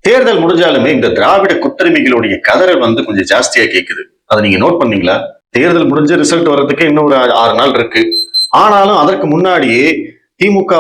தேர்தல் முடிஞ்சாலுமே இந்த திராவிட குத்தரிமைகளுடைய கதறல் கொஞ்சம் ஜாஸ்தியா கேக்குது. அதை நீங்க நோட் பண்ணீங்களா? தேர்தல் முடிஞ்ச ரிசல்ட் வர்றதுக்கு இன்னும் ஒரு 6 நாள் இருக்கு. ஆனாலும் அதற்கு முன்னாடியே திமுக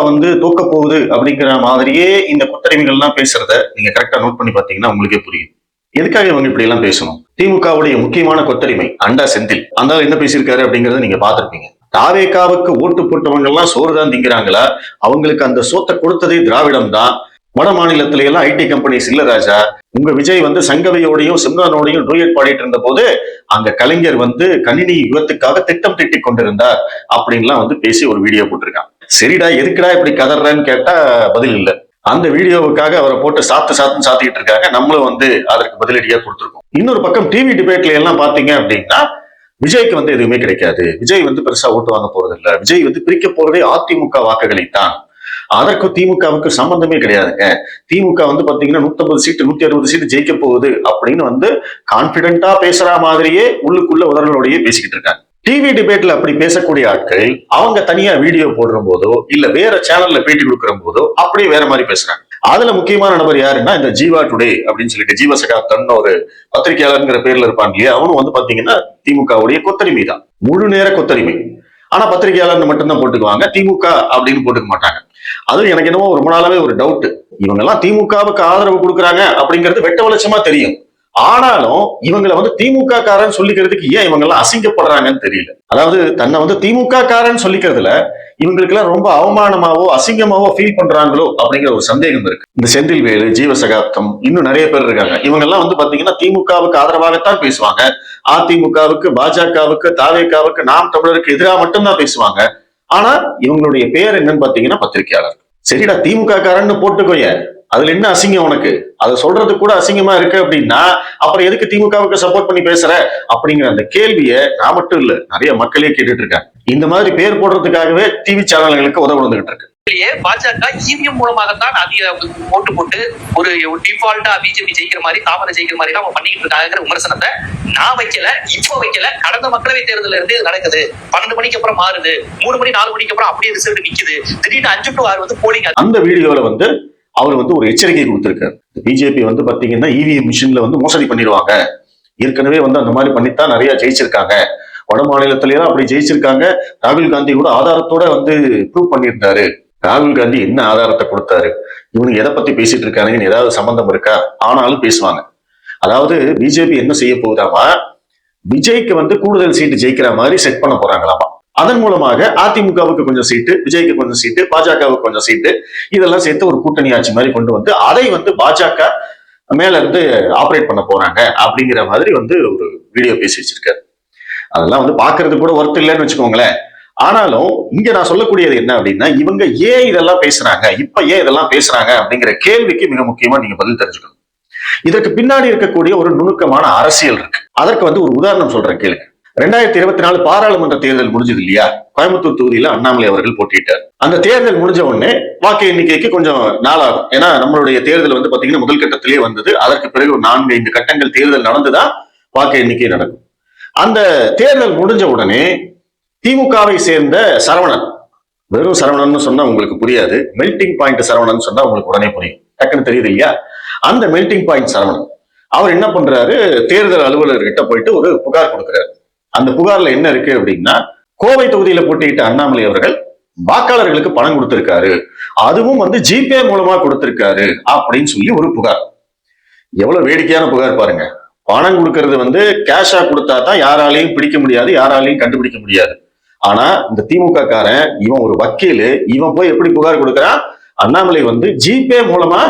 தோக்க போகுது அப்படிங்கிற மாதிரியே இந்த குத்தரிமைகள் எல்லாம் பேசுறத நீங்க கரெக்டா நோட் பண்ணி பாத்தீங்கன்னா உங்களுக்கே புரியும். எதுக்காக இவங்க இப்படி எல்லாம் பேசணும்? திமுகவுடைய முக்கியமான கொத்தரிமை அண்டா செந்தில் அந்த என்ன பேசியிருக்காரு அப்படிங்கறத நீங்க பாத்திருப்பீங்க. தாவேகாவுக்கு ஓட்டு போட்டவங்க எல்லாம் சோறுதான் திங்கிறாங்களா? அவங்களுக்கு அந்த சோத்தை கொடுத்ததே திராவிடம் தான். வட மாநிலத்தில எல்லாம் ஐடி கம்பெனிஸ் இல்ல ராஜா. உங்க விஜய் செங்கவையோடையும் சிம்ரானோடையும் டூயட் பாடிட்டு இருந்த போது அங்க கலைஞர் கணினி யுகத்துக்காக திட்டம் திட்டிக் கொண்டிருந்தார் அப்படின்லாம் பேசி ஒரு வீடியோ போட்டிருக்கான். சரிடா, எதுக்குடா இப்படி கதறான்னு கேட்டா பதில் இல்ல. அந்த வீடியோவுக்காக அவரை போட்டு சாத்துன்னு சாத்திட்டு இருக்காங்க. நம்மளும் அதற்கு பதிலடியா கொடுத்திருக்கோம். இன்னொரு பக்கம் டிவி டிபேட்ல எல்லாம் பாத்தீங்க அப்படின்னா விஜய்க்கு எதுவுமே கிடைக்காது. விஜய் பெருசா ஓட்டு வாங்க போறது இல்ல. விஜய் பிரிக்க போறதே அதிமுக வாக்குகளைத்தான். அதற்கு திமுகவுக்கு சம்பந்தமே கிடையாதுங்க. திமுக பாத்தீங்கன்னா 150 சீட்டு 160 சீட்டு ஜெயிக்க போகுது அப்படின்னு கான்பிடென்டா பேசுற மாதிரியே உள்ளுக்குள்ள உதறலோடையே பேசிக்கிட்டு இருக்காங்க. டிவி டிபேட்ல அப்படி பேசக்கூடிய ஆட்கள் அவங்க தனியா வீடியோ போடுற போதோ இல்ல வேற சேனல்ல பேட்டி கொடுக்கிற போதோ அப்படியே வேற மாதிரி பேசுறாங்க. அதுல முக்கியமான நபர் யாருன்னா இந்த ஜீவா டுடே அப்படின்னு சொல்லிட்டு ஜீவ சகாப்தன் ஒரு பத்திரிகையாளர்ங்கிற பேர்ல இருப்பான் இல்லையா, அவனும் பாத்தீங்கன்னா திமுகவுடைய கொத்தரிமை தான், முழு நேர கொத்தரிமை. ஆனா பத்திரிகையாளர்னு மட்டும்தான் போட்டுக்குவாங்க, திமுக அப்படின்னு போட்டுக்க மாட்டாங்க. அது எனக்கு என்னவோ ரொம்ப நாளாவே ஒரு டவுட். இவங்க எல்லாம் திமுகவுக்கு ஆதரவு கொடுக்குறாங்க அப்படிங்கிறது வெட்ட வெளிச்சமா தெரியும். ஆனாலும் இவங்களை திமுக காரன் சொல்லிக்கிறதுக்கு ஏன் இவங்க எல்லாம் அசிங்கப்படுறாங்கன்னு தெரியல. அதாவது தன்னை திமுக காரன் சொல்லிக்கிறதுல இவங்களுக்கு எல்லாம் ரொம்ப அவமானமாவோ அசிங்கமாவோ ஃபீல் பண்றாங்களோ அப்படிங்கிற ஒரு சந்தேகம் இருக்கு. இந்த செந்தில்வேலு, ஜீவ சகாப்தம், இன்னும் நிறைய பேர் இருக்காங்க. இவங்க எல்லாம் பாத்தீங்கன்னா திமுகவுக்கு ஆதரவாகத்தான் பேசுவாங்க. அதிமுகவுக்கு, பாஜகவுக்கு, தாவேகாவுக்கு, நாம் தமிழருக்கு எதிராக மட்டும்தான் பேசுவாங்க. ஆனா இவங்களுடைய பேர் என்னன்னு பாத்தீங்கன்னா பத்திரிகையாளர். சரிடா, திமுக காரன்னு போட்டுக்கோய, அதுல என்ன அசிங்கம் உனக்கு? அதை சொல்றது கூட அசிங்கமா இருக்கு அப்படின்னா அப்புறம் எதுக்கு திமுகவுக்கு சப்போர்ட் பண்ணி பேசுற அப்படிங்கிற அந்த கேள்வியை நான் மட்டும் இல்ல நிறைய மக்களே கேட்டுட்டு இருக்காங்க. இந்த மாதிரி பேர் போடுறதுக்காகவே டிவி சேனல்களுக்கு உதவ வந்துகிட்டு இருக்கு. பாஜக இவிஎம் மூலமாகத்தான் அதிக ஓட்டு போட்டு ஒரு டிஃபால்ட்டா பிஜேபி ஜெயிக்கிற மாதிரி, தாமரை ஜெயிக்கிற மாதிரி எல்லாம் பண்ணிட்டு இருக்காங்கிற விமர்சனத்தை நான் வைக்கல, இப்போ வைக்கல. கடந்த மக்களவை தேர்தல இருந்து இது நடக்குது. 12 மணிக்கு அப்புறம் மாறுது, 3 மணி 4 மணிக்கு அப்புறம் அப்படியே ரிசல்ட் நிக்குது. திடீர்னு 5 to 6 போலிங். அந்த வீடியோல அவர் ஒரு எச்சரிக்கை கொடுத்திருக்காரு. பிஜேபி பாத்தீங்கன்னா இவிஎம் மிஷின்ல மோசடி பண்ணிடுவாங்க. ஏற்கனவே அந்த மாதிரி பண்ணித்தான் நிறைய ஜெயிச்சிருக்காங்க. வட மாநிலத்திலேயே அப்படி ஜெயிச்சிருக்காங்க. ராகுல் காந்தி கூட ஆதாரத்தோட ப்ரூவ் பண்ணியிருந்தாரு. ராகுல் காந்தி என்ன ஆதாரத்தை கொடுத்தாரு, இவனுக்கு எதை பத்தி பேசிட்டு இருக்காங்கன்னு ஏதாவது சம்பந்தம் இருக்கா? ஆனாலும் பேசுவாங்க. அதாவது பிஜேபி என்ன செய்ய போகுதாமா, விஜய்க்கு கூடுதல் சீட்டு ஜெயிக்கிற மாதிரி செட் பண்ண போறாங்களாமா. அதன் மூலமாக அதிமுகவுக்கு கொஞ்சம் சீட்டு, விஜய்க்கு கொஞ்சம் சீட்டு, பாஜகவுக்கு கொஞ்சம் சீட்டு, இதெல்லாம் சேர்த்து ஒரு கூட்டணி ஆட்சி மாதிரி கொண்டு அதை பாஜக மேல இருந்து ஆப்ரேட் பண்ண போறாங்க அப்படிங்கிற மாதிரி ஒரு வீடியோ பேசி வச்சிருக்காரு. அதெல்லாம் பாக்குறது கூட ஒர்த் இல்லைன்னு வச்சுக்கோங்களேன். ஆனாலும் இங்க நான் சொல்லக்கூடியது என்ன அப்படின்னா, இவங்க ஏன் இதெல்லாம் பேசுறாங்க, இப்ப ஏன் இதெல்லாம் பேசுறாங்க அப்படிங்கிற கேள்விக்கு மிக முக்கியமா நீங்க பதில் தெரிஞ்சுக்கணும். இதற்கு பின்னாடி இருக்கக்கூடிய ஒரு நுணுக்கமான அரசியல் இருக்கு. அதற்கு ஒரு உதாரணம் சொல்றேன் கேளுங்க. 2024 பாராளுமன்ற தேர்தல் முடிஞ்சது இல்லையா? கோயம்புத்தூர் தொகுதியில அண்ணாமலை அவர்கள் போட்டிட்டார். அந்த தேர்தல் முடிஞ்ச உடனே வாக்கு எண்ணிக்கைக்கு கொஞ்சம் நாளாகும். ஏன்னா நம்மளுடைய தேர்தல் பாத்தீங்கன்னா முதல் கட்டத்திலேயே வந்தது. அதற்கு பிறகு ஒரு 4-5 கட்டங்கள் தேர்தல் நடந்துதான் வாக்கு எண்ணிக்கை நடக்கும். அந்த தேர்தல் முடிஞ்ச உடனே திமுகவை சேர்ந்த சரவணன், வெறும் சரவணன் சொன்னா உங்களுக்கு புரியாது, மெல்டிங் பாயிண்ட் சரவணன் சொன்னா உங்களுக்கு உடனே புரியும். டக்குன்னு தெரியுது இல்லையா? அந்த மெல்டிங் பாயிண்ட் சரவணன் அவர் என்ன பண்றாரு, தேர்தல் அலுவலர்கிட்ட போயிட்டு ஒரு புகார் கொடுக்கிறாரு. அந்த புகார்ல என்ன இருக்கு அப்படின்னா, கோவை தொகுதியில போட்டியிட்ட அண்ணாமலை அவர்கள் வாக்காளர்களுக்கு பணம் கொடுத்திருக்காரு, அதுவும் ஜிபே மூலமா கொடுத்திருக்காரு அப்படின்னு சொல்லி ஒரு புகார். எவ்வளவு வேடிக்கையான புகார் பாருங்க. பணம் கொடுக்கறது கேஷா கொடுத்தா தான் யாராலையும் பிடிக்க முடியாது, யாராலையும் கண்டுபிடிக்க முடியாது. ஆனா இந்த திமுக காரன், இவன் ஒரு வக்கீல், இவன் போய் எப்படி புகார் கொடுக்கறான், அண்ணாமலை ஜிபே மூலமா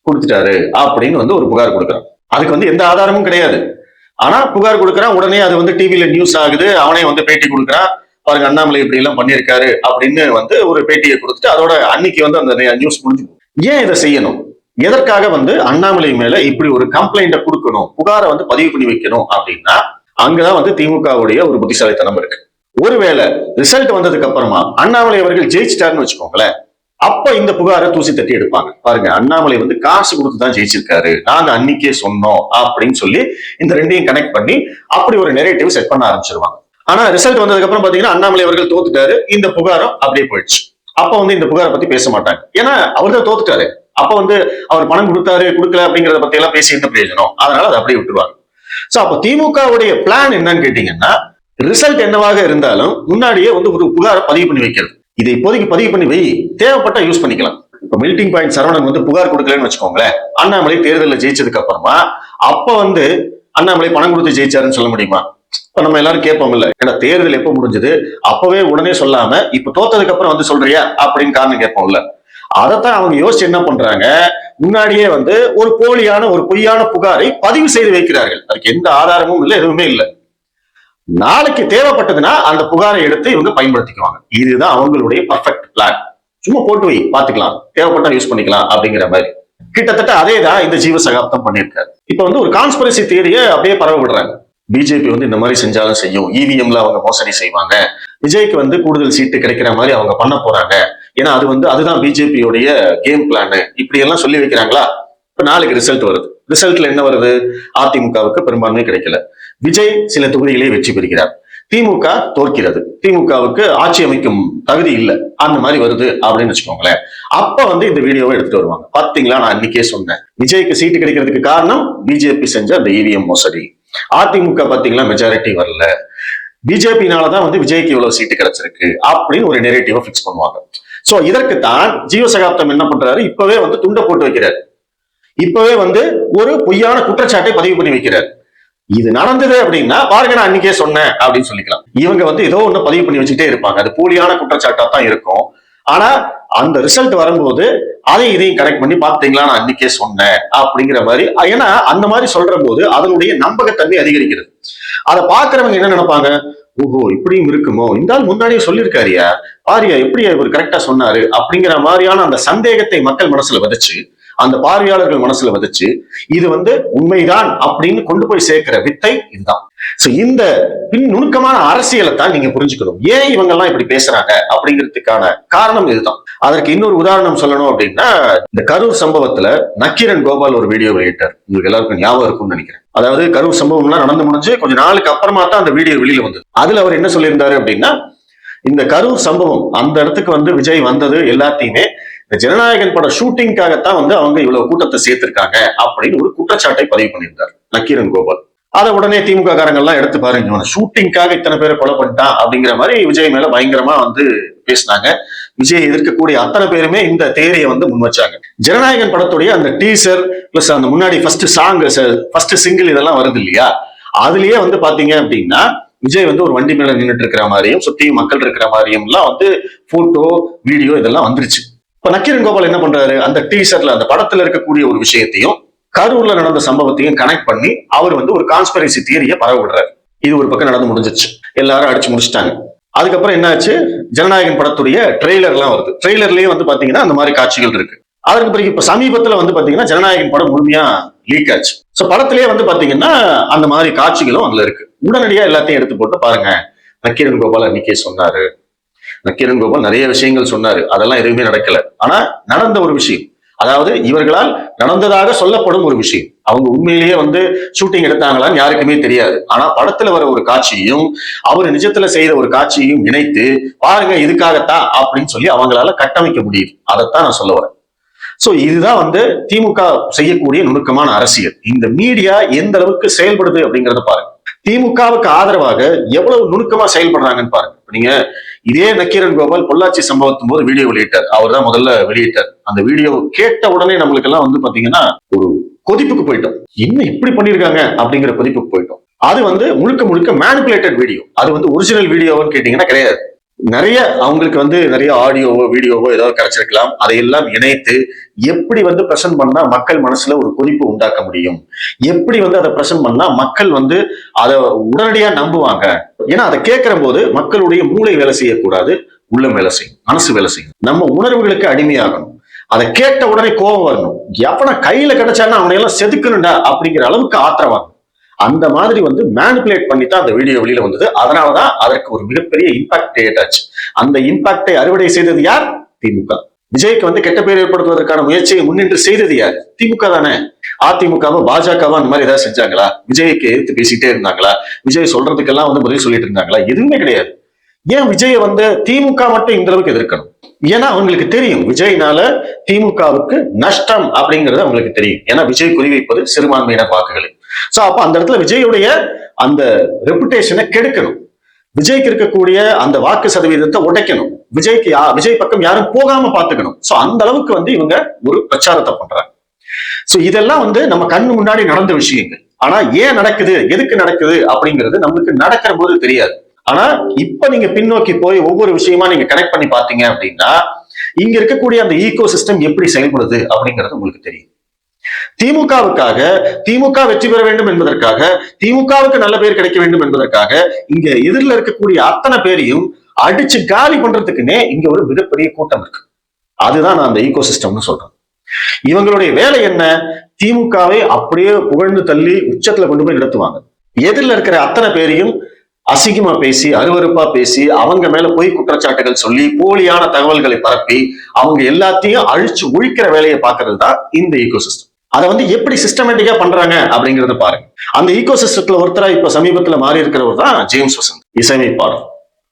கொடுத்துட்டாரு அப்படின்னு ஒரு புகார் கொடுக்கறான். அதுக்கு எந்த ஆதாரமும் கிடையாது. ஆனா புகார் கொடுக்கறான். உடனே அது டிவில நியூஸ் ஆகுது. அவனே பேட்டி கொடுக்கறான். பாருங்க அண்ணாமலை இப்படி எல்லாம் பண்ணியிருக்காரு அப்படின்னு ஒரு பேட்டியை கொடுத்துட்டு அதோட அன்னைக்கு அந்த நியூஸ் முடிஞ்சு. ஏன் இதை செய்யணும்? எதற்காக அண்ணாமலை மேல இப்படி ஒரு கம்ப்ளைண்ட கொடுக்கணும், புகாரை பதிவு பண்ணி வைக்கணும் அப்படின்னா அங்கதான் திமுகவுடைய ஒரு புத்திசாலித்தனம் இருக்கு. ஒருவேளை ரிசல்ட் வந்ததுக்கு அப்புறமா அண்ணாமலை அவர்கள் ஜெயிச்சிட்டாருன்னு வச்சுக்கோங்களேன், அப்ப இந்த புகாரை தூசி தட்டி எடுப்பாங்க. பாருங்க அண்ணாமலை காசு கொடுத்துதான் ஜெயிச்சிருக்காரு, நாங்க அன்னைக்கே சொன்னோம் அப்படின்னு சொல்லி இந்த ரெண்டையும் கனெக்ட் பண்ணி அப்படி ஒரு நெரேட்டிவ் செட் பண்ண ஆரம்பிச்சிருவாங்க. ஆனா ரிசல்ட் வந்ததுக்கு அப்புறம் பாத்தீங்கன்னா அண்ணாமலை அவர்கள் தோத்துட்டாரு, இந்த புகாரம் அப்படியே போயிடுச்சு. அப்ப இந்த புகாரை பத்தி பேச மாட்டாங்க. ஏன்னா அவர் தான் தோத்துட்டாரு. அப்ப வந்து அவர் பணம் கொடுத்தாரு கொடுக்கல அப்படிங்கறத பத்தி எல்லாம் பேசி என்ன பிரயோஜனம், அதனால அதை அப்படியே விட்டுருவாங்க. சோ அப்ப திமுகவுடைய பிளான் என்னன்னு கேட்டீங்கன்னா, ரிசல்ட் என்னவாக இருந்தாலும் முன்னாடியே வந்து ஒரு புகாரை பதிவு பண்ணி வைக்கிறது. இதை இப்போதைக்கு பதிவு பண்ணி வை, தேவைப்பட்டா யூஸ் பண்ணிக்கலாம். இப்ப மெல்டிங் பாயிண்ட் சரவணன் வந்து புகார் கொடுக்கலன்னு வச்சுக்கோங்களேன், அண்ணாமலை தேர்தலில் ஜெயிச்சதுக்கு அப்புறமா அப்ப வந்து அண்ணாமலை பணம் கொடுத்து ஜெயிச்சாருன்னு சொல்ல முடியுமா? இப்ப நம்ம எல்லாரும் கேட்போம் இல்ல, ஏன்னா தேர்தல் எப்ப முடிஞ்சது அப்பவே உடனே சொல்லாம இப்ப தோத்ததுக்கு அப்புறம் வந்து சொல்றியா அப்படின்னு காரணம் கேட்போம்ல. அதைத்தான் அவங்க யோசிச்சு என்ன பண்றாங்க, முன்னாடியே வந்து ஒரு போலியான ஒரு பொய்யான புகாரை பதிவு செய்து வைக்கிறார்கள். அதுக்கு எந்த ஆதாரமும் இல்லை, எதுவுமே இல்லை. நாளைக்கு தேவைப்பட்டதுன்னா அந்த புகாரை எடுத்து இவங்க பயன்படுத்திக்குவாங்க. இதுதான் அவங்களுடைய பர்ஃபெக்ட் பிளான். சும்மா போட்டு வை, பாத்துக்கலாம், தேவைப்பட்டா யூஸ் பண்ணிக்கலாம் அப்படிங்கிற மாதிரி. கிட்டத்தட்ட அதே தான் இந்த ஜீவ சகாப்தம் பண்ணியிருக்காரு. இப்ப வந்து ஒரு கான்ஸ்பிரசி தியரியை அப்படியே பரவ விடுறாங்க. பிஜேபி வந்து இந்த மாதிரி செஞ்சாலும் செய்யும், இவிஎம்ல அவங்க மோசடி செய்வாங்க, விஜய்க்கு வந்து கூடுதல் சீட்டு கிடைக்கிற மாதிரி அவங்க பண்ண போறாங்க, ஏன்னா அது வந்து அதுதான் பிஜேபியோடைய கேம் பிளான், இப்படி எல்லாம் சொல்லி வைக்கிறாங்களா. இப்ப நாளைக்கு ரிசல்ட் வருது. ரிசல்ட்ல என்ன வருது? அதிமுகவுக்கு பெரும்பான்மை கிடைக்கல, விஜய் சில தொகுதிகளை வெற்றி பெறுகிறார், திமுக தோற்கிறது, திமுகவுக்கு ஆட்சி அமைக்கும் தகுதி இல்லை, அந்த மாதிரி வருது அப்படின்னு வச்சுக்கோங்களேன். அப்ப வந்து இந்த வீடியோவை எடுத்துட்டு வருவாங்க. பாத்தீங்களா, நான் அன்னைக்கே சொன்னேன், விஜய்க்கு சீட்டு கிடைக்கிறதுக்கு காரணம் பிஜேபி செஞ்ச அந்த இவிஎம் மோசடி. அதிமுக பாத்தீங்களா மெஜாரிட்டி வரல, பிஜேபினாலதான் வந்து விஜய்க்கு இவ்வளவு சீட்டு கிடைச்சிருக்கு அப்படின்னு ஒரு நெரேட்டிவா பிக்ஸ் பண்ணுவாங்க. சோ இதற்குத்தான் ஜீவசகாப்தம் என்ன பண்றாரு, இப்பவே வந்து துண்டை போட்டு வைக்கிறார், இப்பவே வந்து ஒரு பொய்யான குற்றச்சாட்டை பதிவு பண்ணி வைக்கிறார். இது நடந்தது அப்படின்னா பாருங்க, நான் அன்னைக்கே சொன்னேன் அப்படின்னு சொல்லிக்கலாம். இவங்க வந்து ஏதோ ஒண்ணு பதிவு பண்ணி வச்சுட்டே இருப்பாங்க, அது போலியான குற்றச்சாட்டா தான் இருக்கும். ஆனா அந்த ரிசல்ட் வரும்போது அதை இதையும் கரெக்ட் பண்ணி பாத்தீங்களா நான் அன்னைக்கே சொன்னேன் அப்படிங்கிற மாதிரி. ஏன்னா அந்த மாதிரி சொல்ற போது அதனுடைய நம்பகத்தன்மை அதிகரிக்கிறது. அதை பாக்குறவங்க என்ன நினைப்பாங்க, ஓஹோ இப்படியும் இருக்குமோ, இந்த ஆள் முன்னாடியே சொல்லியிருக்காரியா, பாரியா எப்படி இவர் கரெக்டா சொன்னாரு அப்படிங்கிற மாதிரியான அந்த சந்தேகத்தை மக்கள் மனசுல விதைச்சு, அந்த பார்வையாளர்கள் மனசுல விதைச்சு, இது வந்து உண்மைதான் அப்படின்னு கொண்டு போய் சேர்க்கிற வித்தை இதுதான். சோ இந்த பின் நுணுக்கமான அரசியலை தான் நீங்க புரிஞ்சுக்கணும். ஏன் இவங்க எல்லாம் இப்படி பேசுறாங்க அப்படிங்கிறதுக்கான காரணம் இதுதான். அதற்கு இன்னொரு உதாரணம் சொல்லணும் அப்படின்னா, இந்த கரூர் சம்பவத்துல நக்கீரன் கோபால் ஒரு வீடியோ வெளியிட்டார். உங்களுக்கு எல்லாருக்கும் ஞாபகம் இருக்கும்னு நினைக்கிறேன். அதாவது கரூர் சம்பவம் எல்லாம் நடந்து முடிஞ்சு கொஞ்ச நாளுக்கு அப்புறமா தான் அந்த வீடியோ வெளியில வந்தது. அதுல அவர் என்ன சொல்லியிருந்தாரு அப்படின்னா, இந்த கரூர் சம்பவம் அந்த இடத்துக்கு வந்து விஜய் வந்தது எல்லாத்தையுமே இந்த ஜனநாயகன் பட ஷூட்டிங்காகத்தான் வந்து அவங்க இவ்வளவு கூட்டத்தை சேர்த்திருக்காங்க அப்படின்னு ஒரு குற்றச்சாட்டை பதிவு பண்ணியிருந்தார் நக்கீரன் கோபால். அதை உடனே திமுக காரங்கள்லாம் எடுத்து பாருங்க, ஷூட்டிங்காக இத்தனை பேரை கொலை பண்ணிட்டான் அப்படிங்கிற மாதிரி விஜய் மேல பயங்கரமா வந்து பேசினாங்க. விஜய் எதிர்க்கக்கூடிய அத்தனை பேருமே இந்த தேரியை வந்து முன் வச்சாங்க. ஜனநாயகன் படத்துடைய அந்த டீசர் பிளஸ் அந்த முன்னாடி ஃபர்ஸ்ட் சிங்கிள் இதெல்லாம் வருது இல்லையா, அதுலயே வந்து பாத்தீங்க அப்படின்னா விஜய் வந்து ஒரு வண்டி மேல நின்றுட்டு இருக்கிற மாதிரியும் சுத்தியும் மக்கள் இருக்கிற மாதிரியும் எல்லாம் வந்து போட்டோ வீடியோ இதெல்லாம் வந்துருச்சு. இப்ப நக்கீரன் கோபால் என்ன பண்றாரு, அந்த டீசர்ல அந்த படத்துல இருக்கக்கூடிய ஒரு விஷயத்தையும் கரூர்ல நடந்த சம்பவத்தையும் கனெக்ட் பண்ணி அவர் வந்து ஒரு கான்ஸ்பிரசி தியரியை பரவ விடுறாரு. இது ஒரு பக்கம் நடந்து முடிஞ்சிச்சு, எல்லாரும் அடிச்சு முடிச்சிட்டாங்க. அதுக்கப்புறம் என்னாச்சு, ஜனநாயகன் படத்துடைய ட்ரெய்லர் எல்லாம் வருது. ட்ரெய்லர்லயே வந்து பாத்தீங்கன்னா அந்த மாதிரி காட்சிகள் இருக்கு. அதற்கு பிறகு இப்ப சமீபத்துல வந்து பாத்தீங்கன்னா ஜனநாயகன் படம் முழுமையா லீக் ஆச்சு. சோ படத்திலேயே வந்து பாத்தீங்கன்னா அந்த மாதிரி காட்சிகளும் அதுல இருக்கு. உடனடியா எல்லாத்தையும் எடுத்து போட்டு பாருங்க, நக்கீரன் கோபால் அன்னைக்கே சொன்னாரு, நக்கீரன் கோபால் நிறைய விஷயங்கள் சொன்னாரு, அதெல்லாம் எதுவுமே நடக்கல. ஆனா நடந்த ஒரு விஷயம், அதாவது இவர்களால் நடந்ததாக சொல்லப்படும் ஒரு விஷயம், அவங்க உண்மையிலேயே வந்து ஷூட்டிங் எடுத்தாங்களான்னு யாருக்குமே தெரியாது. ஆனா படத்துல வர ஒரு காட்சியையும் அவர் நிஜத்துல செய்த ஒரு காட்சியையும் இணைத்து பாருங்க இதுக்காகத்தான் அப்படின்னு சொல்லி அவங்களால கட்டமைக்க முடியுது. அதைத்தான் நான் சொல்ல வரேன். சோ இதுதான் வந்து திமுக செய்யக்கூடிய நுணுக்கமான அரசியல். இந்த மீடியா எந்த அளவுக்கு செயல்படுது அப்படிங்கறத பாருங்க. திமுகவுக்கு ஆதரவாக எவ்வளவு நுணுக்கமா செயல்படுறாங்கன்னு பாருங்க. நீங்க இதே நக்கீரன் கோபால் பொள்ளாச்சி சம்பவத்தின் போது வீடியோ வெளியிட்டார், அவர் தான் முதல்ல வெளியிட்டார். அந்த வீடியோ கேட்ட உடனே நம்மளுக்கு எல்லாம் வந்து பாத்தீங்கன்னா ஒரு கொதிப்புக்கு போயிட்டோம், என்ன இப்படி பண்ணிருக்காங்க அப்படிங்கிற கொதிப்புக்கு போயிட்டோம். அது வந்து முழுக்க முழுக்க மேனிபுலேட்டட் வீடியோ, அது வந்து ஒரிஜினல் வீடியோன்னு கேட்டீங்கன்னா கிடையாது. நிறைய அவங்களுக்கு வந்து நிறைய ஆடியோவோ வீடியோவோ ஏதாவது கிடைச்சிருக்கலாம், அதையெல்லாம் இணைத்து எப்படி வந்து பிரசன்ட் பண்ணா மக்கள் மனசுல ஒரு கொதிப்பு உண்டாக்க முடியும், எப்படி வந்து அதை பிரசன்ட் பண்ணா மக்கள் வந்து அதை உடனடியா நம்புவாங்க. ஏன்னா அதை கேட்கிற போது மக்களுடைய மூளை வேலை செய்யக்கூடாது, உள்ளம் வேலை செய்யும், மனசு வேலை செய்யும், நம்ம உணர்வுகளுக்கு அடிமையாகணும். அதை கேட்ட உடனே கோபம் வரணும், எவனை கையில கிடைச்சானா அவனை எல்லாம் செதுக்கணும்டா அப்படிங்கிற அளவுக்கு ஆத்திரம். அந்த மாதிரி வந்து மேனிபுலேட் பண்ணி தான் அந்த வீடியோ வெளியில வந்தது. அதனாலதான் அதற்கு ஒரு மிகப்பெரிய இம்பாக்ட் கிரியேட் ஆச்சு. அந்த இம்பாக்டை அறுவடை செய்தது யார்? திமுக. விஜய்க்கு வந்து கெட்ட பேர் ஏற்படுத்துவதற்கான முயற்சியை முன்னின்று செய்தது யார்? திமுக தானே. அதிமுகவா பாஜகவா அந்த மாதிரி ஏதாவது செஞ்சாங்களா? விஜய்க்கு எதிர்த்து பேசிட்டே இருந்தாங்களா? விஜய் சொல்றதுக்கெல்லாம் வந்து பதில் சொல்லிட்டு இருந்தாங்களா? எதுவுமே கிடையாது. ஏன் விஜயை வந்து திமுக மட்டும் இந்த அளவுக்கு எதிர்க்கணும்? ஏன்னா அவங்களுக்கு தெரியும் விஜய்னால திமுகவுக்கு நஷ்டம் அப்படிங்கிறது அவங்களுக்கு தெரியும். ஏன்னா விஜய் குறிவைப்பது சிறுபான்மையினர் வாக்குகளை. சோ அப்ப அந்த இடத்துல விஜயுடைய அந்த ரெப்புடேஷனை கெடுக்கணும். விஜய்க்கு இருக்கக்கூடிய அந்த வாக்கு சதவீதத்தை உடைக்கணும். விஜய் பக்கம் யாரும் போகாம பாத்துக்கணும். சோ அந்த அளவுக்கு வந்து இவங்க ஒரு பிரச்சாரத்தை பண்றாங்க. சோ இதெல்லாம் வந்து நம்ம கண்ணு முன்னாடி நடந்த விஷயங்கள். ஆனா ஏன் நடக்குது, எதுக்கு நடக்குது அப்படிங்கிறது நமக்கு நடக்கிற போது தெரியாது. ஆனா இப்ப நீங்க பின்னோக்கி போய் ஒவ்வொரு விஷயமா நீங்க கனெக்ட் பண்ணி பாத்தீங்க அப்படின்னா இங்க இருக்கக்கூடிய அந்த ஈகோ சிஸ்டம் எப்படி செயல்படுது அப்படிங்கிறது உங்களுக்கு தெரியும். திமுகவுக்காக, திமுக வெற்றி பெற வேண்டும் என்பதற்காக, திமுகவுக்கு நல்ல பேர் கிடைக்க வேண்டும் என்பதற்காக இங்க எதிரில் இருக்கக்கூடிய அத்தனை பேரையும் அடிச்சு காலி பண்றதுக்குன்னே இங்க ஒரு மிகப்பெரிய கூட்டம் இருக்கு. அதுதான் நான் அந்த ஈகோ சிஸ்டம்னு சொல்றேன். இவங்களுடைய வேலை என்ன? திமுகவை அப்படியே புகழ்ந்து தள்ளி உச்சத்துல கொண்டு போய் நிறுத்துவாங்க. எதிரில் இருக்கிற அத்தனை பேரையும் அசிங்கமா பேசி, அருவருப்பா பேசி, அவங்க மேல பொய் குற்றச்சாட்டுகள் சொல்லி, போலியான தகவல்களை பரப்பி, அவங்க எல்லாத்தையும் அழிச்சு ஒழிக்கிற வேலையை பார்க்கறது தான் இந்த ஈகோ சிஸ்டம். அதை வந்து எப்படி சிஸ்டமேட்டிக்கா பண்றாங்க அப்படிங்கறத பாருங்க. அந்த ஈகோ சிஸ்டத்துல ஒருத்தரா இப்ப சமீபத்துல மாறி இருக்கிறவர் தான் ஜேம்ஸ் வசந்த், இசையமைப்பாளர்.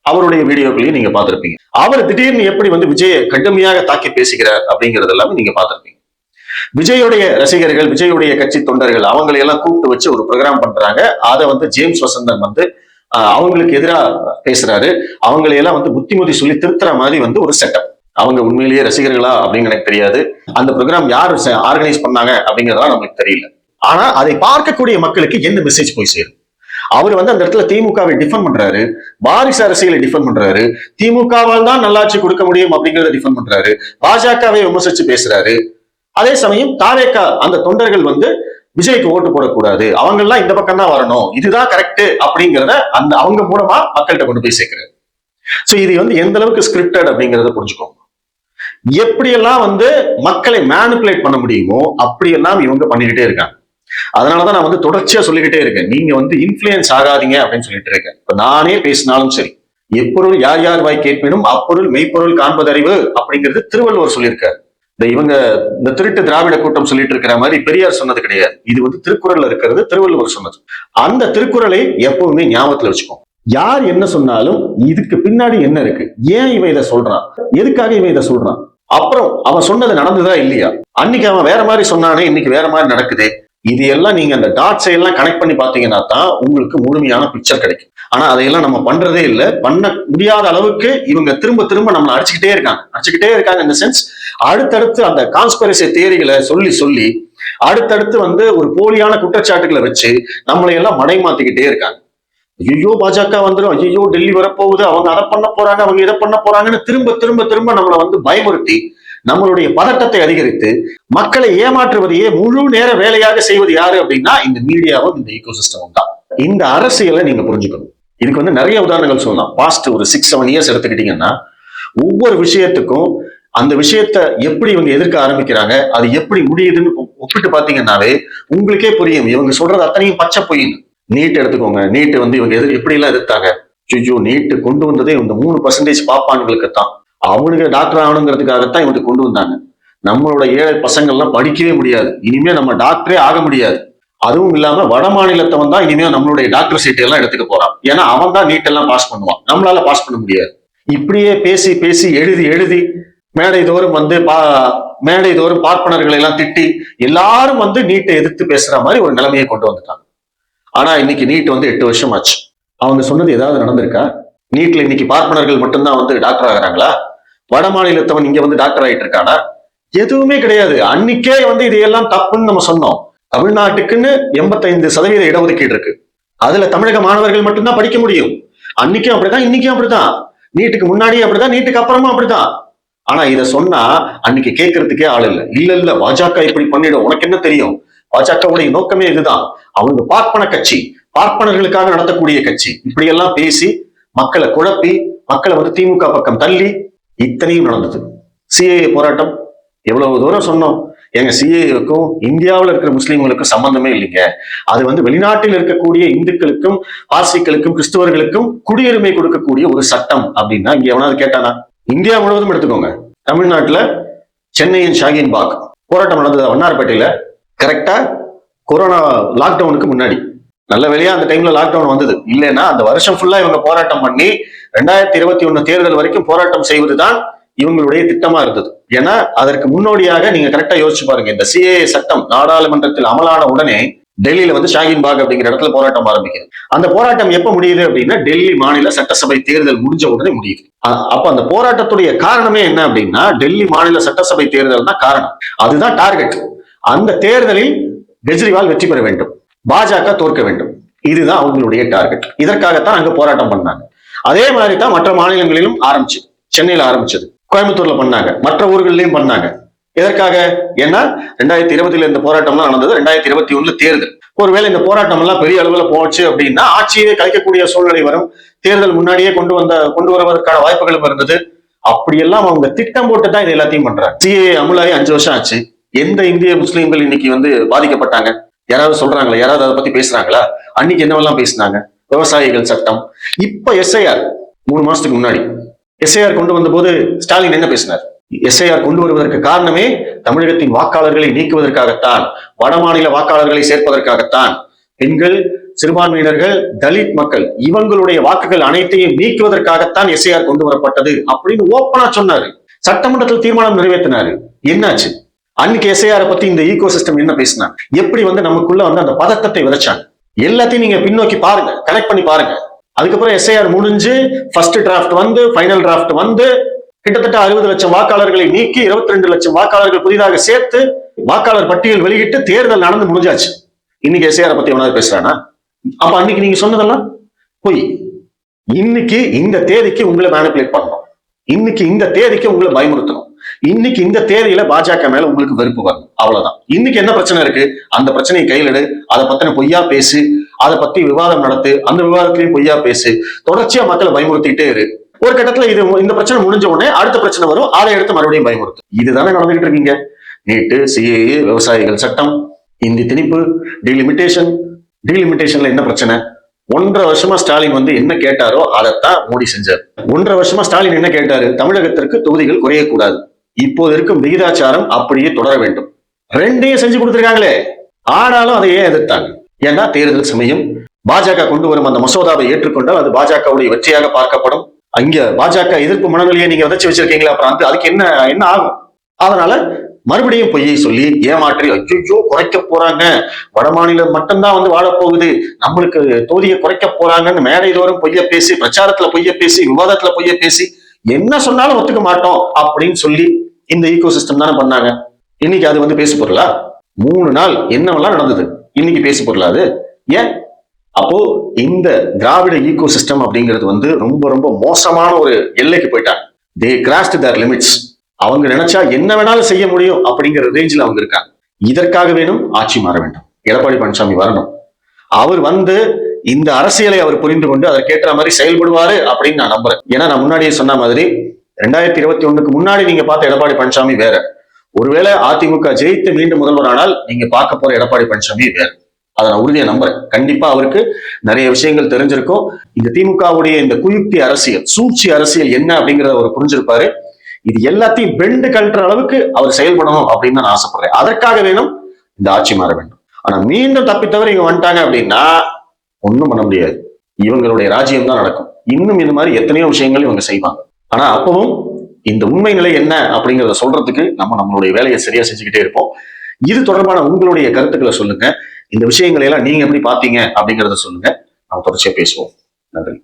அவருடைய வீடியோக்களையும் நீங்க பார்த்திருப்பீங்க. அவர் திடீர்னு எப்படி வந்து விஜயை கடுமையாக தாக்கி பேசுகிறார் அப்படிங்கறது எல்லாமே நீங்க பார்த்திருப்பீங்க. விஜயுடைய ரசிகர்கள், விஜயுடைய கட்சி தொண்டர்கள் அவங்களை எல்லாம் கூப்பிட்டு வச்சு ஒரு ப்ரோக்ராம் பண்றாங்க. அதை வந்து ஜேம்ஸ் வசந்தன் வந்து அவங்களுக்கு எதிராக பேசுறாரு. அவங்களையெல்லாம் வந்து புத்திமதி சொல்லி திருத்துற மாதிரி வந்து ஒரு செட்டப். அவங்க உண்மையிலேயே ரசிகர்களா அப்படின்னு எனக்கு தெரியாது. அந்த ப்ரோக்ராம் யார் ஆர்கனைஸ் பண்ணாங்க அப்படிங்கறதெல்லாம் நமக்கு தெரியல. ஆனா அதை பார்க்கக்கூடிய மக்களுக்கு என்ன மெசேஜ் போய் சேரும்? அவர் வந்து அந்த இடத்துல திமுகவை டிஃபெண்ட் பண்றாரு, வாரிசு அரசியலை டிஃபெண்ட் பண்றாரு, திமுகவால் தான் நல்லாட்சி கொடுக்க முடியும் அப்படிங்கறத டிஃபெண்ட் பண்றாரு, பாஜகவை விமர்சிச்சு பேசுறாரு. அதே சமயம் தாவேகா அந்த தொண்டர்கள் வந்து விஜய்க்கு ஓட்டு போடக்கூடாது, அவங்க எல்லாம் இந்த பக்கம் தான் வரணும், இதுதான் கரெக்ட் அப்படிங்கிறத அந்த அவங்க மூலமா மக்கள்கிட்ட கொண்டு போய் சேர்க்கிறாரு. சோ இது வந்து எந்த அளவுக்கு ஸ்கிரிப்டட் அப்படிங்கறத புரிஞ்சுக்கோங்க. எப்படியெல்லாம் வந்து மக்களை மேனிபுலேட் பண்ண முடியுமோ அப்படியெல்லாம் இவங்க பண்ணிக்கிட்டே இருக்காங்க. அதனாலதான் நான் வந்து தொடர்ச்சியா சொல்லிக்கிட்டே இருக்கேன், நீங்க வந்து இன்ஃபுளுயன்ஸ் ஆகாதீங்க அப்படின்னு சொல்லிட்டு இருக்கேன். இப்ப நானே பேசினாலும் சரி, எப்பொருள் யார் யார் வாய் கேட்பினும் அப்பொருள் மெய்ப்பொருள் காண்பதறிவு அப்படிங்கிறது திருவள்ளுவர் சொல்லியிருக்காரு. இந்த திருட்டு திராவிட கூட்டம் சொல்லிட்டு இருக்கிற மாதிரி பெரியார் சொன்னது கிடையாது. இது வந்து திருக்குறள்ல இருக்கிறது, திருவள்ளுவர் சொன்னது. அந்த திருக்குறளை எப்பவுமே ஞாபகத்துல வச்சுக்கோங்க. யார் என்ன சொன்னாலும் இதுக்கு பின்னாடி என்ன இருக்கு, ஏன் இவன் இதை சொல்றான், எதுக்காக இவன் இதை சொல்றான், அப்புறம் அவன் சொன்னது நடந்ததா இல்லையா, அன்னைக்கு அவன் வேற மாதிரி சொன்னானே இன்னைக்கு வேற மாதிரி நடக்குது, இது எல்லாம் நீங்க அந்த டாட்ஸை எல்லாம் கனெக்ட் பண்ணி பாத்தீங்கன்னா தான் உங்களுக்கு முழுமையான பிக்சர் கிடைக்கும். ஆனா அதையெல்லாம் நம்ம பண்றதே இல்லை. பண்ண முடியாத அளவுக்கு இவங்க திரும்ப திரும்ப நம்மளை அடிச்சுக்கிட்டே இருக்காங்க. இந்த சென்ஸ் அடுத்தடுத்து அந்த கான்ஸ்பிரசி தியரிகளை சொல்லி சொல்லி அடுத்தடுத்து வந்து ஒரு போலியான குற்றச்சாட்டுகளை வச்சு நம்மளை எல்லாம் மடைமாத்திக்கிட்டே இருக்காங்க. ஐயோ பாஜக வந்துடும், ஐயோ டெல்லி வரப்போகுது, அவங்க அதை பண்ண போறாங்க, அவங்க இதை பண்ண போறாங்கன்னு திரும்ப திரும்ப திரும்ப நம்மளை வந்து பயமுறுத்தி நம்மளுடைய பதட்டத்தை அதிகரித்து மக்களை ஏமாற்றுவதையே முழு நேர வேலையாக செய்வது யாரு அப்படின்னா இந்த மீடியாவும் இந்த ஈகோ சிஸ்டமும் தான். இந்த அரசியலை நீங்க புரிஞ்சுக்கணும். இதுக்கு வந்து நிறைய உதாரணங்கள் சொல்லலாம். பாஸ்ட் ஒரு 6-7 இயர்ஸ் எடுத்துக்கிட்டீங்கன்னா ஒவ்வொரு விஷயத்துக்கும் அந்த விஷயத்த எப்படி இவங்க எதிர்க்க ஆரம்பிக்கிறாங்க, அது எப்படி முடியுதுன்னு ஒப்பிட்டு பாத்தீங்கன்னாவே உங்களுக்கே புரியும் இவங்க சொல்றது அத்தனையும் பச்சை பொய்ன்னு. நீட் எடுத்துக்கோங்க. நீட் வந்து இவங்க எப்படி எல்லாம் எதிர்த்தாங்க. ஐயோ நீட் கொண்டு வந்ததே இந்த 3% பாப்பான்களுக்கு தான், அவனுக்கு டாக்டர் ஆகணுங்கிறதுக்காகத்தான் இவங்க கொண்டு வந்தாங்க. நம்மளோட ஏழை பசங்கள்லாம் படிக்கவே முடியாது, இனிமே நம்ம டாக்டரே ஆக முடியாது. அதுவும் இல்லாம வட மாநிலத்தவன் தான் இனிமே நம்மளுடைய டாக்டர் சீட்டை எல்லாம் எடுத்துக்க போறான். ஏன்னா அவன் தான் நீட் எல்லாம் பாஸ் பண்ணுவான், நம்மளால பாஸ் பண்ண முடியாது. இப்படியே பேசி பேசி எழுதி மேடை தோறும் வந்து மேடை தோறும் பார்ப்பனர்களை எல்லாம் திட்டி எல்லாரும் வந்து நீட்டை எதிர்த்து பேசுற மாதிரி ஒரு நிலைமையை கொண்டு வந்துட்டாங்க. ஆனா இன்னைக்கு நீட் வந்து 8 வருஷம் ஆச்சு. அவங்க சொன்னது ஏதாவது நடந்திருக்கா? நீட்ல இன்னைக்கு பார்ப்பனர்கள் மட்டும்தான் வந்து டாக்டர் ஆகுறாங்களா? வட மாநிலத்தவன் இங்க வந்து டாக்டர் ஆயிட்டு இருக்கானா? எதுவுமே கிடையாது. அன்னைக்கே வந்து இதையெல்லாம் தப்புன்னு நம்ம சொன்னோம். தமிழ்நாட்டுக்குன்னு 85% இடஒதுக்கீடு இருக்கு. அதுல தமிழக மாணவர்கள் மட்டும்தான் படிக்க முடியும். அன்னைக்கும் அப்படிதான், இன்னைக்கும் அப்படிதான். நீட்டுக்கு முன்னாடியே அப்படிதான், நீட்டுக்கு அப்புறமா அப்படிதான். ஆனா இதை சொன்னா அன்னைக்கு கேட்கறதுக்கே ஆள் இல்ல பாஜக இப்படி பண்ணிடும், உனக்கு என்ன தெரியும், பாஜகவுடைய நோக்கமே இதுதான், அவங்க பார்ப்பன கட்சி, பார்ப்பனர்களுக்காக நடத்தக்கூடிய கட்சி, இப்படி எல்லாம் பேசி மக்களை குழப்பி மக்களை வந்து திமுக பக்கம் தள்ளி இத்தனையும் நடந்தது. சிஏஏ போராட்டம் எவ்வளவு தூரம் சொன்னோம். எங்க சிஏஏக்கும் இந்தியாவில் இருக்கிற முஸ்லீம்களுக்கும் சம்பந்தமே இல்லைங்க. அது வந்து வெளிநாட்டில் இருக்கக்கூடிய இந்துக்களுக்கும் பார்சிகளுக்கும் கிறிஸ்தவர்களுக்கும் குடியுரிமை கொடுக்கக்கூடிய ஒரு சட்டம் அப்படின்னா இங்க எவனாவது கேட்டானா? இந்தியா முழுவதும் எடுத்துக்கோங்க. தமிழ்நாட்டுல சென்னையின் ஷாகின் பாக் போராட்டம் நடந்தது வண்ணாரப்பேட்டையில, கரெக்டா கொரோனா லாக்டவுனுக்கு முன்னாடி. நல்ல வேளையா அந்த டைம்ல லாக்டவுன் வந்தது. இல்லைன்னா அந்த வருஷம் ஃபுல்லா இவங்க போராட்டம் பண்ணி 2021 தேர்தல் வரைக்கும் போராட்டம் செய்வதுதான் இவங்களுடைய திட்டமா இருந்தது. ஏன்னா அதற்கு முன்னோடியாக நீங்க கரெக்டா யோசிச்சு பாருங்க, இந்த சிஏஏ சட்டம் நாடாளுமன்றத்தில் அமலான உடனே டெல்லியில வந்து ஷாஹின் பாக் அப்படிங்கிற இடத்துல போராட்டம் ஆரம்பிக்குது. அந்த போராட்டம் எப்ப முடியுது அப்படின்னா டெல்லி மாநில சட்டசபை தேர்தல் முடிஞ்ச உடனே முடியுது. அப்ப அந்த போராட்டத்துடைய காரணமே என்ன அப்படின்னா டெல்லி மாநில சட்டசபை தேர்தல் தான் காரணம், அதுதான் டார்கெட். அந்த தேர்தலில் கெஜ்ரிவால் வெற்றி பெற வேண்டும், பாஜக தோற்க வேண்டும், இதுதான் அவங்களுடைய டார்கெட். இதற்காகத்தான் அங்க போராட்டம் பண்ணாங்க. அதே மாதிரி தான் மற்ற மாநிலங்களிலும் ஆரம்பிச்சது. சென்னையில ஆரம்பிச்சது, கோயம்புத்தூர்ல பண்ணாங்க, மற்ற ஊர்கள்லயும் பண்ணாங்க. எதற்காக? ஏன்னா 2020 இந்த போராட்டம்லாம் நடந்தது, 2021 தேர்தல். ஒருவேளை இந்த போராட்டம் எல்லாம் பெரிய அளவுல போச்சு அப்படின்னா ஆட்சியை கலைக்கக்கூடிய சூழ்நிலை வரும். தேர்தல் முன்னாடியே கொண்டு வருவதற்கான வாய்ப்புகளும் இருந்தது. அப்படியெல்லாம் அவங்க திட்டம் போட்டு தான் இது எல்லாத்தையும் பண்றாங்க. சிஏஏ அமுலாகி 5 வருஷம் ஆச்சு. எந்த இந்திய முஸ்லீம்கள் இன்னைக்கு வந்து பாதிக்கப்பட்டாங்க? யாராவது சொல்றாங்களா? யாராவது அதை பத்தி பேசுறாங்களா? அன்னைக்கு என்னவெல்லாம் பேசினாங்க? விவசாயிகள் சட்டம். இப்ப எஸ்ஐஆர் 3 மாசத்துக்கு முன்னாடி எஸ்ஐஆர் கொண்டு வந்த போது ஸ்டாலின் என்ன பேசினார்? எஸ்ஐஆர் கொண்டு வருவதற்கு காரணமே தமிழகத்தின் வாக்காளர்களை நீக்குவதற்காகத்தான், வடமாநில வாக்காளர்களை சேர்ப்பதற்காகத்தான். பெண்கள், சிறுபான்மையினர்கள், தலித் மக்கள் இவங்களுடைய வாக்குகள் அனைத்தையும் நீக்குவதற்காகத்தான் எஸ்ஐஆர் கொண்டு வரப்பட்டது அப்படின்னு ஓப்பனா சொன்னாரு. சட்டமன்றத்தில் தீர்மானம் நிறைவேற்றினாரு. என்னாச்சு? அன்னைக்கு எஸ்ஐஆர் பத்தி இந்த ஈகோ சிஸ்டம் என்ன பேசினா, எப்படி வந்து நமக்குள்ள வந்து அந்த பதட்டத்தை விதைச்சாங்க, எல்லாத்தையும் நீங்க பின்னோக்கி பாருங்க, கனெக்ட் பண்ணி பாருங்க. அதுக்கப்புறம் எஸ்ஐஆர் முடிஞ்சு ஃபர்ஸ்ட் டிராஃப்ட் வந்து ஃபைனல் டிராஃப்ட் வந்து கிட்டத்தட்ட 60 லட்சம் வாக்காளர்களை நீக்கி 22 லட்சம் வாக்காளர்கள் புதிதாக சேர்த்து வாக்காளர் பட்டியல் வெளியிட்டு தேர்தல் நடந்து முடிஞ்சாச்சு. இன்னைக்கு எஸ்ஐஆர் பத்தி எவனாவது பேசுறானா? அப்ப அன்னைக்கு நீங்க சொன்னதெல்லாம் பொய். இன்னைக்கு இந்த தேதிக்கு உங்களை மேனிபுலேட் பண்ணணும், இன்னைக்கு இந்த தேதிக்கு உங்களை பயமுறுத்தணும், இன்னைக்கு இந்த தேதியில பாஜக மேல உங்களுக்கு வெறுப்பு வரணும், அவ்வளவுதான். இன்னைக்கு என்ன பிரச்சனை இருக்கு? அந்த பிரச்சனையை கையில் எடு, அதை பத்தின பொய்யா பேசு, அதை பத்தி விவாதம் நடத்து, அந்த விவாதத்திலையும் பொய்யா பேசு, தொடர்ச்சியா மக்களை பயமுறுத்திட்டே இரு. ஒரு கட்டத்துல இந்த பிரச்சனை முடிஞ்ச உடனே அடுத்த பிரச்சனை வரும், அதை எடுத்து மறுபடியும் பயமுறுத்தும். இதுதானே நடந்துகிட்டு இருக்கீங்க. நீட்டு, சிஏஏ, விவசாயிகள் சட்டம், இந்தி திணிப்பு, டீலிமிட்டேஷன்ல என்ன பிரச்சனை? 1.5 வருஷமா ஸ்டாலின் வந்து என்ன கேட்டாரோ அதைத்தான் மோடி செஞ்சார். 1.5 வருஷமா ஸ்டாலின் என்ன கேட்டாரு? தமிழகத்திற்கு தொகுதிகள் குறையக்கூடாது, இப்போது இருக்கும் விகிதாச்சாரம் அப்படியே தொடர வேண்டும். ரெண்டையும் செஞ்சு கொடுத்திருக்காங்களே. ஆனாலும் அதையே எதிர்த்தாங்க. ஏன்னா தேர்தல் சமயம் பாஜக கொண்டு வரும் அந்த மசோதாவை ஏற்றுக்கொண்டால் அது பாஜகவுடைய வெற்றியாக பார்க்கப்படும். அங்க பாஜக எதிர்ப்பு மனநிலையை நீங்க விதைச்சு வச்சிருக்கீங்களா, அப்புறம் அதுக்கு என்ன ஆகும்? அதனால மறுபடியும் பொய்யை சொல்லி ஏமாற்றி ஐயோ குறைக்க போறாங்க, வட மாநிலம் மட்டும்தான் வந்து வாழப்போகுது, நம்மளுக்கு தொகுதியை குறைக்க போறாங்கன்னு மேடை தோறும் பொய்ய பேசி, பிரச்சாரத்துல பொய்ய பேசி, விவாதத்துல பொய்ய பேசி, என்ன சொன்னாலும் ஒத்துக்க மாட்டோம் அப்படின்னு சொல்லி இந்த ஈகோ சிஸ்டம் தானே பண்ணாங்க. இன்னைக்கு அது வந்து பேசு பொருளா? 3 நாள் என்னவெல்லாம் நடந்தது இன்னைக்கு பேசு பொருளா அது? ஏன்? அப்போ இந்த திராவிட ஈகோ சிஸ்டம் அப்படிங்கிறது வந்து ரொம்ப ரொம்ப மோசமான ஒரு எல்லைக்கு போயிட்டாங்க. தே கிராஸ்ட் தேர் லிமிட்ஸ். அவங்க நினைச்சா என்ன வேணாலும் செய்ய முடியும் அப்படிங்கிற ரேஞ்சில் அவங்க இருக்காங்க. இதற்காக வேணும் ஆட்சி மாற வேண்டும், எடப்பாடி பழனிசாமி வரணும். அவர் வந்து இந்த அரசியலை அவர் புரிந்து கொண்டு அதற்கேற்ற மாதிரி செயல்படுவாரு அப்படின்னு நான் நம்புறேன். ஏன்னா நான் முன்னாடியே சொன்ன மாதிரி 2021 முன்னாடி நீங்க பார்த்த எடப்பாடி பழனிசாமி வேற. ஒருவேளை அதிமுக ஜெயித்து மீண்டும் முதல்வர் ஆனால் நீங்க பார்க்க போற எடப்பாடி பழனிசாமி வேற. அதை நான் உறுதியா நம்புறேன். கண்டிப்பா அவருக்கு நிறைய விஷயங்கள் தெரிஞ்சிருக்கும். இந்த திமுகவுடைய இந்த குயுக்தி அரசியல், சூழ்ச்சி அரசியல் என்ன அப்படிங்கறத அவர் புரிஞ்சிருப்பாரு. இது எல்லாத்தையும் பெண்டு கழற்ற அளவுக்கு அவர் செயல்படணும் அப்படின்னு நான் ஆசைப்படுறேன். அதற்காக வேணும் இந்த ஆட்சி மாற வேண்டும். ஆனா மீண்டும் தப்பித்தவரை இவங்க வந்துட்டாங்க அப்படின்னா ஒண்ணும் பண்ண முடியாது. இவங்களுடைய ராஜ்யம் தான் நடக்கும். இன்னும் இந்த மாதிரி எத்தனையோ விஷயங்கள் இவங்க செய்வாங்க. ஆனா அப்பவும் இந்த உண்மை நிலை என்ன அப்படிங்கிறத சொல்றதுக்கு நம்மளுடைய வேலையை சரியா செஞ்சுக்கிட்டே இருப்போம். இது தொடர்பான உங்களுடைய கருத்துக்களை சொல்லுங்க. இந்த விஷயங்களை எல்லாம் நீங்க எப்படி பாத்தீங்க அப்படிங்கறத சொல்லுங்க. நம்ம தொடர்ச்சியா பேசுவோம். நன்றி.